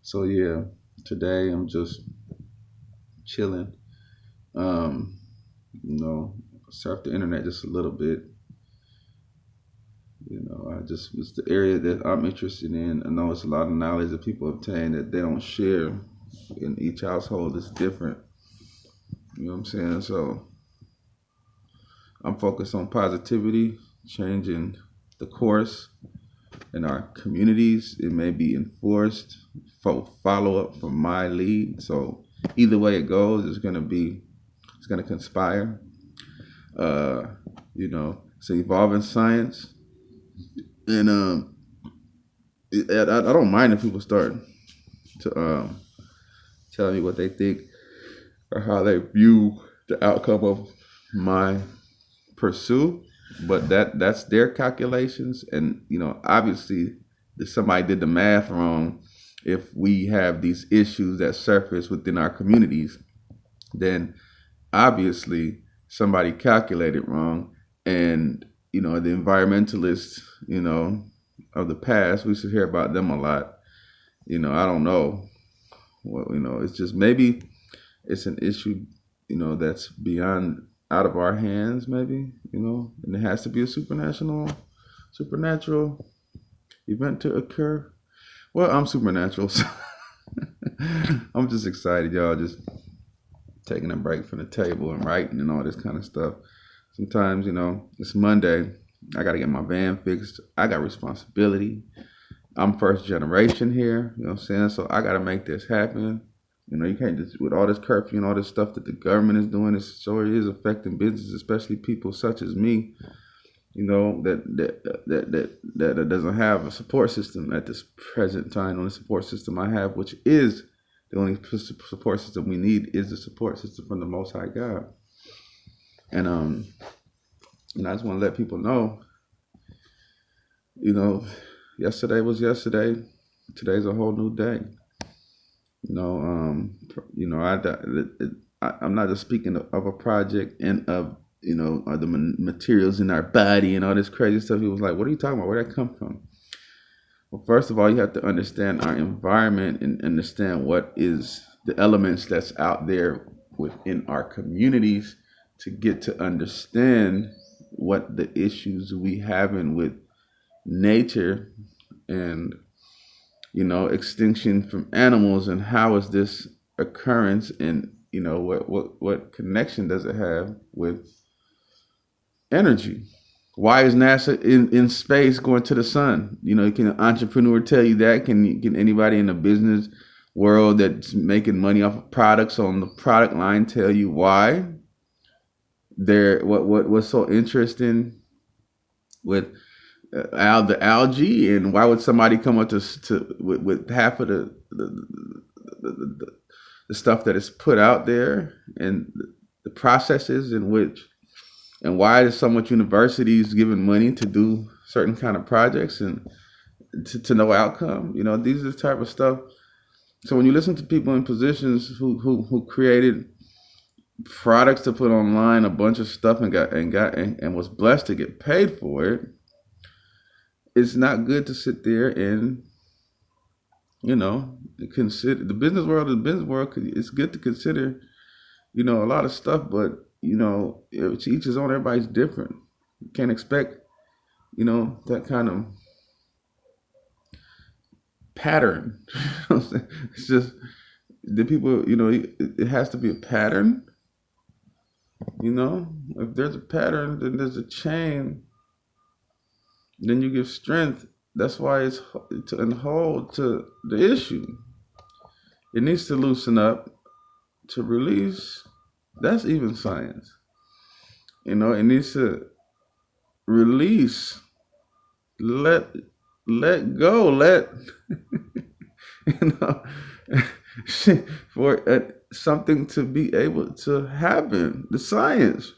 So yeah, today I'm just chilling. Um, surf the internet just a little bit. It's the area that I'm interested in. I know it's a lot of knowledge that people obtain that they don't share. In each household is different. You know what I'm saying? So I'm focused on positivity, changing the course in our communities. It may be enforced for follow up from my lead. So either way it goes, it's gonna conspire. Uh, it's an evolving science, and I don't mind if people start to tell me what they think or how they view the outcome of my pursuit. But that's their calculations, and obviously, if somebody did the math wrong. If we have these issues that surface within our communities, then obviously somebody calculated wrong. And the environmentalists, of the past, we should hear about them a lot. I don't know. Well, it's just maybe it's an issue, that's beyond out of our hands, maybe, and it has to be a supernatural event to occur. Well, I'm supernatural, so I'm just excited, y'all. Just taking a break from the table and writing and all this kind of stuff. Sometimes, it's Monday. I got to get my van fixed. I got responsibility. I'm first generation here, you know what I'm saying? So I got to make this happen. You can't just, with all this curfew and all this stuff that the government is doing, it sure is affecting businesses, especially people such as me, that doesn't have a support system at this present time. The only support system I have, which is the only support system we need, is the support system from the Most High God. And I just want to let people know, you know, yesterday was yesterday. Today's a whole new day. You know, I'm not just speaking of a project and of the materials in our body and all this crazy stuff. He was like, "What are you talking about? Where'd that come from?" Well, first of all, you have to understand our environment and understand what is the elements that's out there within our communities to get to understand what the issues we having with nature and extinction from animals, and how is this occurrence, and what connection does it have with energy? Why is NASA in space going to the sun? Can an entrepreneur tell you that? Can anybody in the business world that's making money off of products on the product line tell you why they're what's so interesting with the algae, and why would somebody come up with half of the stuff that is put out there, and the processes in which, and why is so much universities giving money to do certain kind of projects and to no outcome? These are the type of stuff. So when you listen to people in positions who created products to put online, a bunch of stuff, and was blessed to get paid for it, it's not good to sit there and consider the business world. It's good to consider a lot of stuff, but to each his own. Everybody's different. You can't expect that kind of pattern. It's just the people. It has to be a pattern. If there's a pattern, then there's a chain. Then you give strength. That's why it's to hold to the issue. It needs to loosen up to release. That's even science. It needs to release, let go, let you know for something to be able to happen. The science,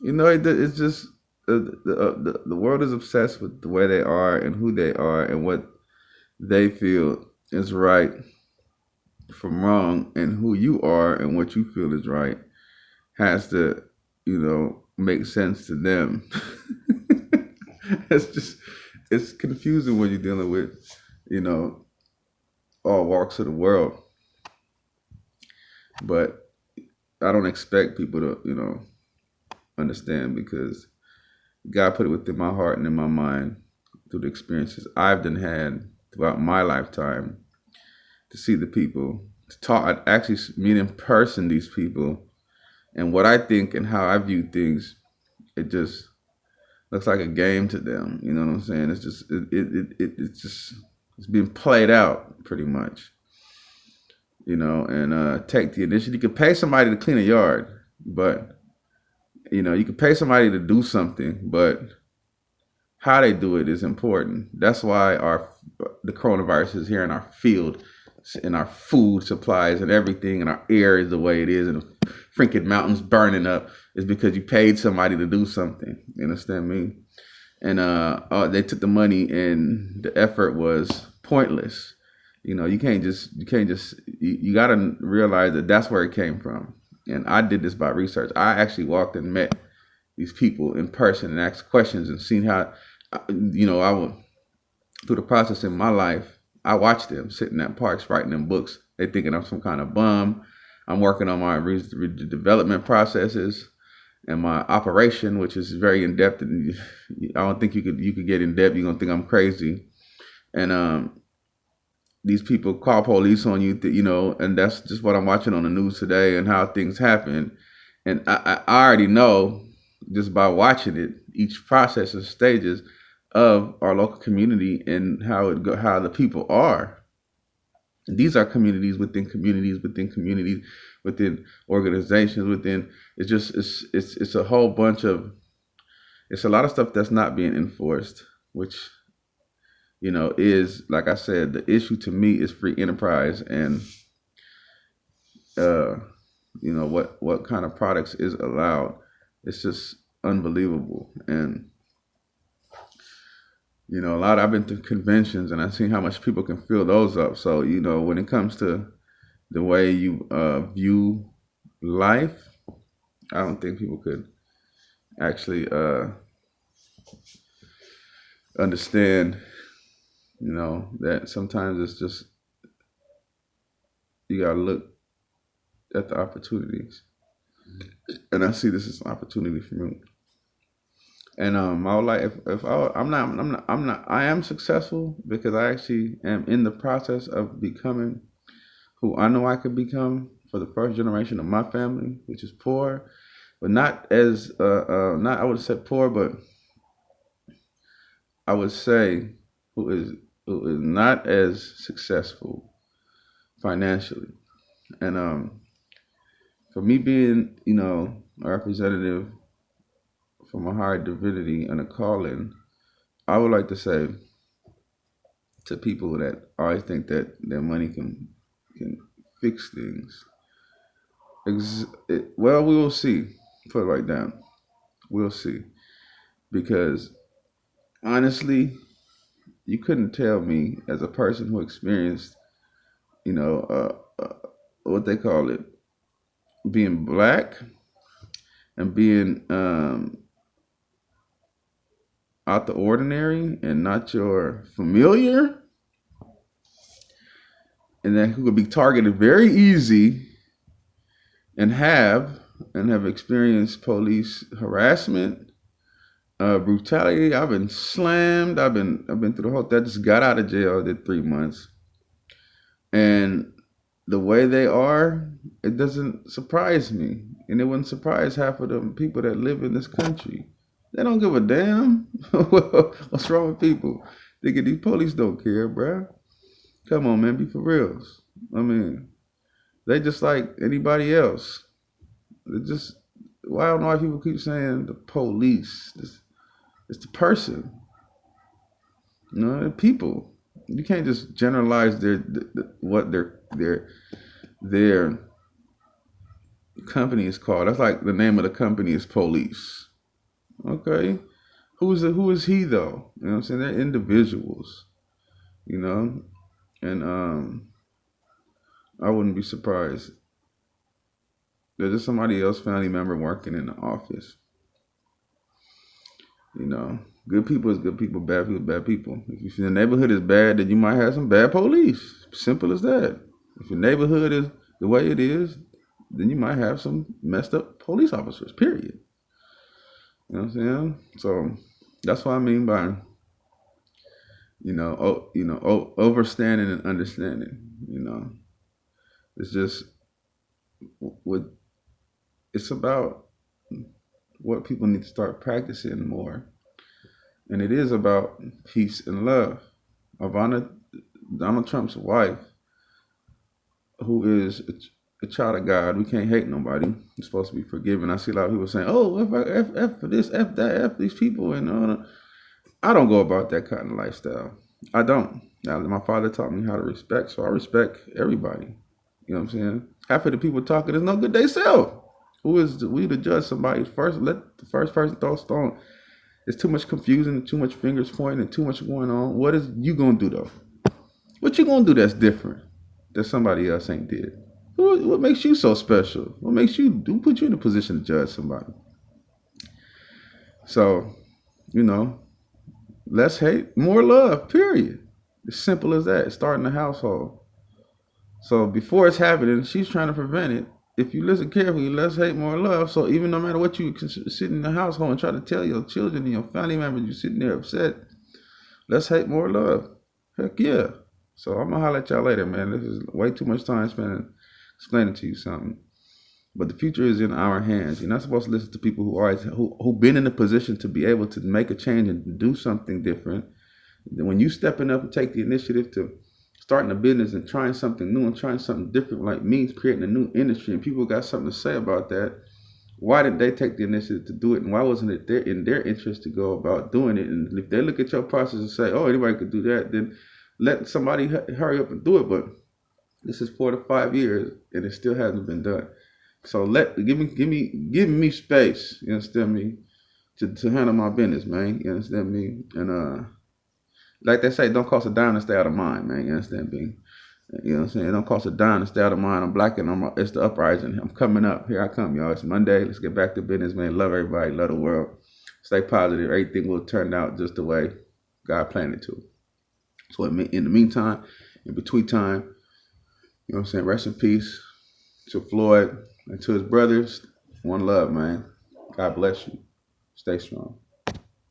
it's just the world is obsessed with the way they are and who they are and what they feel is right from wrong, and who you are and what you feel is right has to make sense to them. It's confusing when you're dealing with all walks of the world, but I don't expect people to, understand because God put it within my heart and in my mind through the experiences I've done had throughout my lifetime to see the people, to talk, actually meet in person these people, and what I think and how I view things. It just looks like a game to them. You know what I'm saying? It's just it's just it's being played out pretty much. And take the initiative. You could pay somebody to clean a yard, but you could pay somebody to do something, but how they do it is important. That's why the coronavirus is here in our field, in our food supplies and everything, and our air is the way it is, and the freaking mountains burning up is because you paid somebody to do something. You understand me? And they took the money, and the effort was pointless. You can't just you got to realize that that's where it came from. And I did this by research. I actually walked and met these people in person and asked questions and seen how, I would, through the process in my life, I watched them sitting at parks writing them books. They thinking I'm some kind of bum. I'm working on my development processes and my operation, which is very in depth. And I don't think you could get in depth. You're gonna think I'm crazy. And these people call police on you, and that's just what I'm watching on the news today and how things happen. And I already know just by watching it, each process and stages of our local community and how the people are. These are communities within communities within communities within organizations within. It's a whole bunch of. It's a lot of stuff that's not being enforced, which is, like I said, the issue to me is free enterprise and what kind of products is allowed. It's just unbelievable. And I've been to conventions and I've seen how much people can fill those up. So when it comes to the way you view life, I don't think people could actually understand that sometimes it's just you gotta look at the opportunities, and I see this as an opportunity for me. And I would like if I am successful because I actually am in the process of becoming who I know I could become for the first generation of my family, which is poor, but not as not I would say poor, but I would say who is not as successful financially. And for me being a representative from a higher divinity and a calling, I would like to say to people that always think that their money can fix things. Well, we will see. Put it like that. We'll see. Because honestly, you couldn't tell me as a person who experienced, what they call it, being black and being out the ordinary and not your familiar, and then who could be targeted very easy and have experienced police harassment, brutality. I've been slammed. I've been through the whole thing. I just got out of jail. Did 3 months, and the way they are, it doesn't surprise me, and it wouldn't surprise half of the people that live in this country. They don't give a damn. What's wrong with people? These police don't care, bruh. Come on, man, be for reals. I mean, they just like anybody else. They just, well, I don't know why people keep saying the police. It's the person. The people. You can't just generalize what their company is called. That's like the name of the company is police. Okay, who is he though? You know what I'm saying? They're individuals. And I wouldn't be surprised. There's just somebody else family member working in the office. You know, good people is good people, bad people is bad people. If your neighborhood is bad, then you might have some bad police. Simple as that. If your neighborhood is the way it is, then you might have some messed up police officers. Period. You know what I'm saying? So that's what I mean by overstanding and understanding. It's just what it's about. What people need to start practicing more, and it is about peace and love. Ivana, Donald Trump's wife, who is a child of God, we can't hate nobody. You're supposed to be forgiving. I see a lot of people saying, "Oh, F for this, F that, F these people," and I don't go about that kind of lifestyle. I don't. Now, my father taught me how to respect, so I respect everybody. You know what I'm saying? Half of the people talking is no good they self. Who is we to judge somebody first? Let the first person throw a stone. It's too much confusion and too much fingers pointing and too much going on. What is you gonna do though? What you gonna do that's different that somebody else ain't did? What makes you so special? What makes you put you in a position to judge somebody? So, you know, less hate, more love. Period. As simple as that. It's starting the household. So before it's happening, she's trying to prevent it. If you listen carefully, less hate, more love. So even no matter what you sit in the household and try to tell your children and your family members, you're sitting there upset. Less hate, more love. Heck yeah. So I'm gonna holler at y'all later, man. This is way too much time spent explaining to you something. But the future is in our hands. You're not supposed to listen to people who been in a position to be able to make a change and do something different. When you stepping up and take the initiative to starting a business and trying something new and trying something different, like me creating a new industry, and people got something to say about that, why did they take the initiative to do it, and why wasn't it in their interest to go about doing it? And if they look at your process and say, "Oh, anybody could do that," then let somebody hurry up and do it. But this is 4 to 5 years, and it still hasn't been done. So give me space. You understand me? To handle my business, man. You understand me? And like they say, don't cost a dime to stay out of mind, man. You understand me? You know what I'm saying? It don't cost a dime to stay out of mind. I'm black and it's the uprising. I'm coming up. Here I come, y'all. It's Monday. Let's get back to business, man. Love everybody. Love the world. Stay positive. Everything will turn out just the way God planned it to. So in the meantime, in between time, you know what I'm saying? Rest in peace to Floyd and to his brothers. One love, man. God bless you. Stay strong.